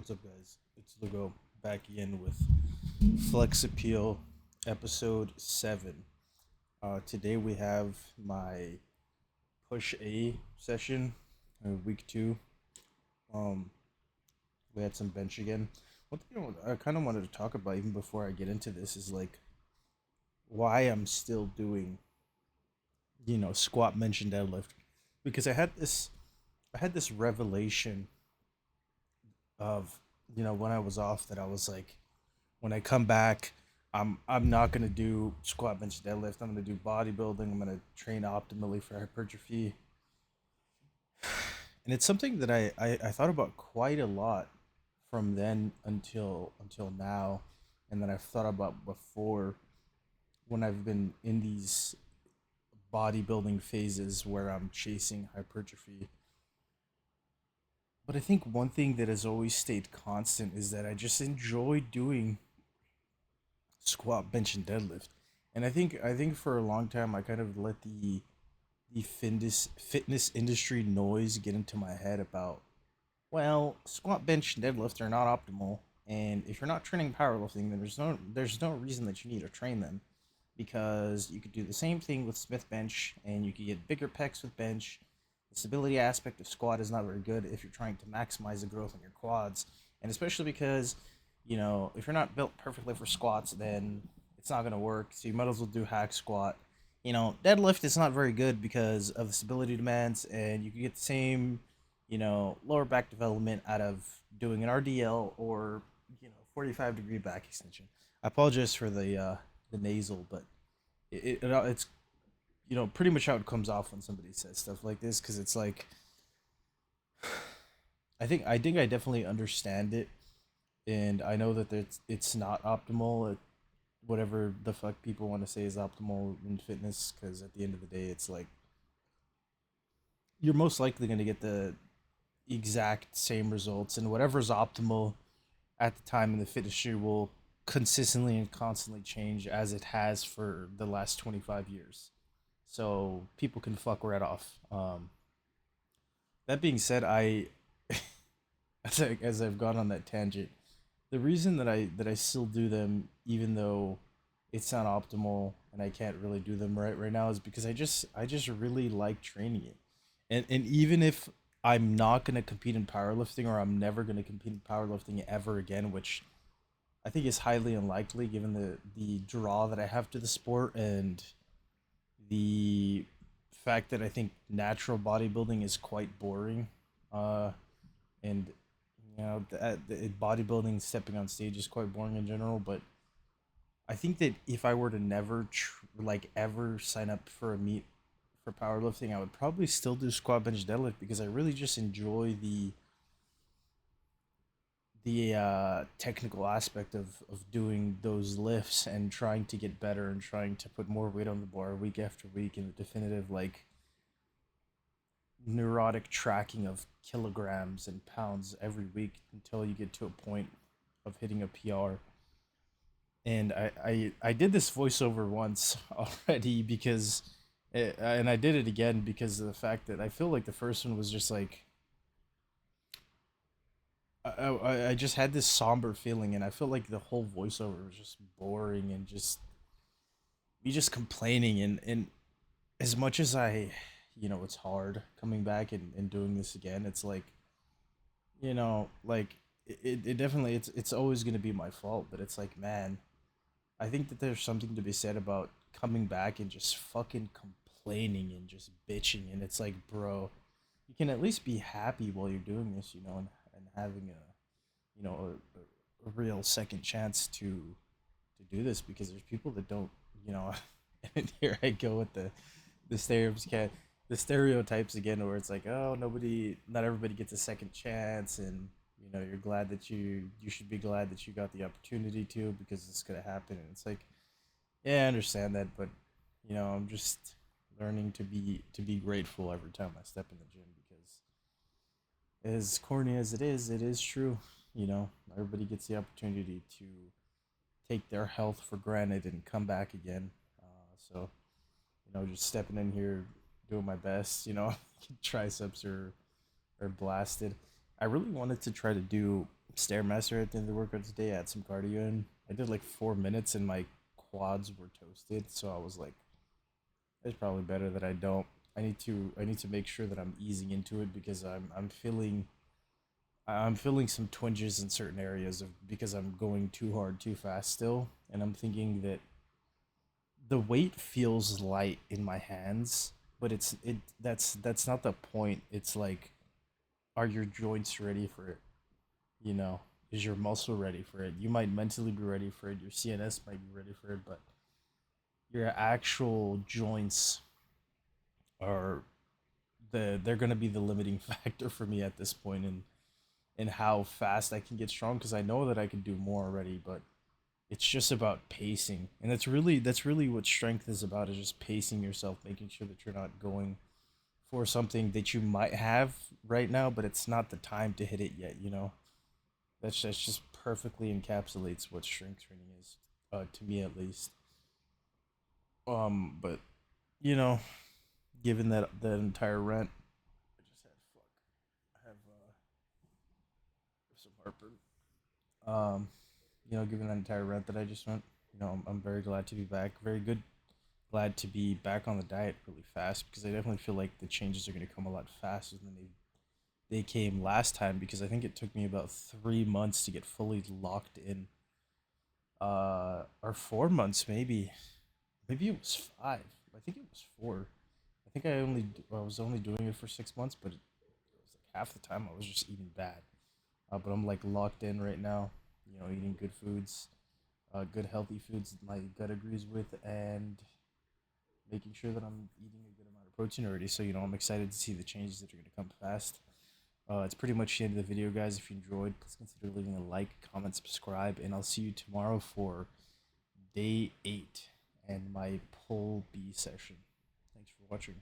What's up, guys? It's Lugo back again with Flex Appeal episode 7. Today we have my push A session, week 2. Um, we had some bench again. One thing I kind of wanted to talk about even before I get into this is like why I'm still doing, squat, bench, and deadlift. Because I had this revelation of, when I was off that I was like, when I come back, I'm not gonna do squat, bench, deadlift. I'm gonna do bodybuilding. I'm gonna train optimally for hypertrophy, and it's something that I thought about quite a lot from then until now, and then I've thought about before when I've been in these bodybuilding phases where I'm chasing hypertrophy. But I think one thing that has always stayed constant is that I just enjoy doing squat, bench, and deadlift. And I think for a long time I kind of let the fitness industry noise get into my head about, well, squat, bench, and deadlift are not optimal, and if you're not training powerlifting, then there's no reason that you need to train them, because you could do the same thing with Smith bench, and you could get bigger pecs with bench. The stability aspect of squat is not very good if you're trying to maximize the growth on your quads, and especially because, if you're not built perfectly for squats, then it's not gonna work. So you might as well do hack squat. Deadlift is not very good because of the stability demands, and you can get the same, lower back development out of doing an RDL or 45-degree back extension. I apologize for the nasal, but it's pretty much how it comes off when somebody says stuff like this, because it's like I think I definitely understand it, and I know that it's not optimal. Whatever the fuck people want to say is optimal in fitness, because at the end of the day, it's like you're most likely going to get the exact same results, and whatever's optimal at the time in the fitness year will consistently and constantly change as it has for the last 25 years. So people can fuck right off. That being said, as I've gone on that tangent, the reason that I still do them, even though it's not optimal and I can't really do them right now, is because I just really like training it, and even if I'm not gonna compete in powerlifting, or I'm never gonna compete in powerlifting ever again, which I think is highly unlikely given the draw that I have to the sport, and the fact that I think natural bodybuilding is quite boring. Uh, and bodybuilding, stepping on stage is quite boring in general. But I think that if I were to never ever sign up for a meet for powerlifting, I would probably still do squat, bench, deadlift, because I really just enjoy the technical aspect of doing those lifts and trying to get better and trying to put more weight on the bar week after week, in the definitive, like, neurotic tracking of kilograms and pounds every week until you get to a point of hitting a PR. And I did this voiceover once already, and I did it again because of the fact that I feel like the first one was just like, I just had this somber feeling, and I felt like the whole voiceover was just boring and just me just complaining. And as much as it's hard coming back and doing this again, it's like, like, it definitely, it's always going to be my fault, but it's like, man, I think that there's something to be said about coming back and just fucking complaining and just bitching. And it's like, bro, you can at least be happy while you're doing this, and having a real second chance to do this, because there's people that don't, you know, and here I go with the stereotypes, the stereotypes again, where it's like, oh, not everybody gets a second chance, and you're glad that you should be glad that you got the opportunity to, because it's gonna happen. And it's like, yeah, I understand that, but I'm just learning to be grateful every time I step in the gym, because as corny as it is true. Everybody gets the opportunity to take their health for granted and come back again. So, just stepping in here, doing my best. Triceps are blasted. I really wanted to try to do stairmaster at the end of the workout today. I had some cardio in. I did like 4 minutes and my quads were toasted, so I was like, it's probably better that I don't. I need to make sure that I'm easing into it because I'm feeling some twinges in certain areas of because I'm going too hard too fast still, and I'm thinking that the weight feels light in my hands, but that's not the point. It's like, are your joints ready for it? You know, is your muscle ready for it? You might mentally be ready for it. Your CNS might be ready for it, but your actual joints are they're gonna be the limiting factor for me at this point in how fast I can get strong because I know that I can do more already, but it's just about pacing, and that's really what strength is about, is just pacing yourself, making sure that you're not going for something that you might have right now, but it's not the time to hit it yet. That's just perfectly encapsulates what strength training is, to me at least. But you know, given that entire rent, I just had fuck. I have some heartburn. Um, given that entire rent that I just went, I'm very glad to be back. Very good, glad to be back on the diet really fast because I definitely feel like the changes are going to come a lot faster than they came last time because I think it took me about 3 months to get fully locked in. Or 4 months maybe. Maybe it was five. I think it was four. I think I was only doing it for 6 months, but it was like half the time I was just eating bad. But I'm like locked in right now. Eating good foods, good healthy foods that my gut agrees with, and making sure that I'm eating a good amount of protein already. So I'm excited to see the changes that are going to come fast. It's pretty much the end of the video, guys. If you enjoyed, please consider leaving a like, comment, subscribe, and I'll see you tomorrow for day 8 and my pull B session. Thanks for watching.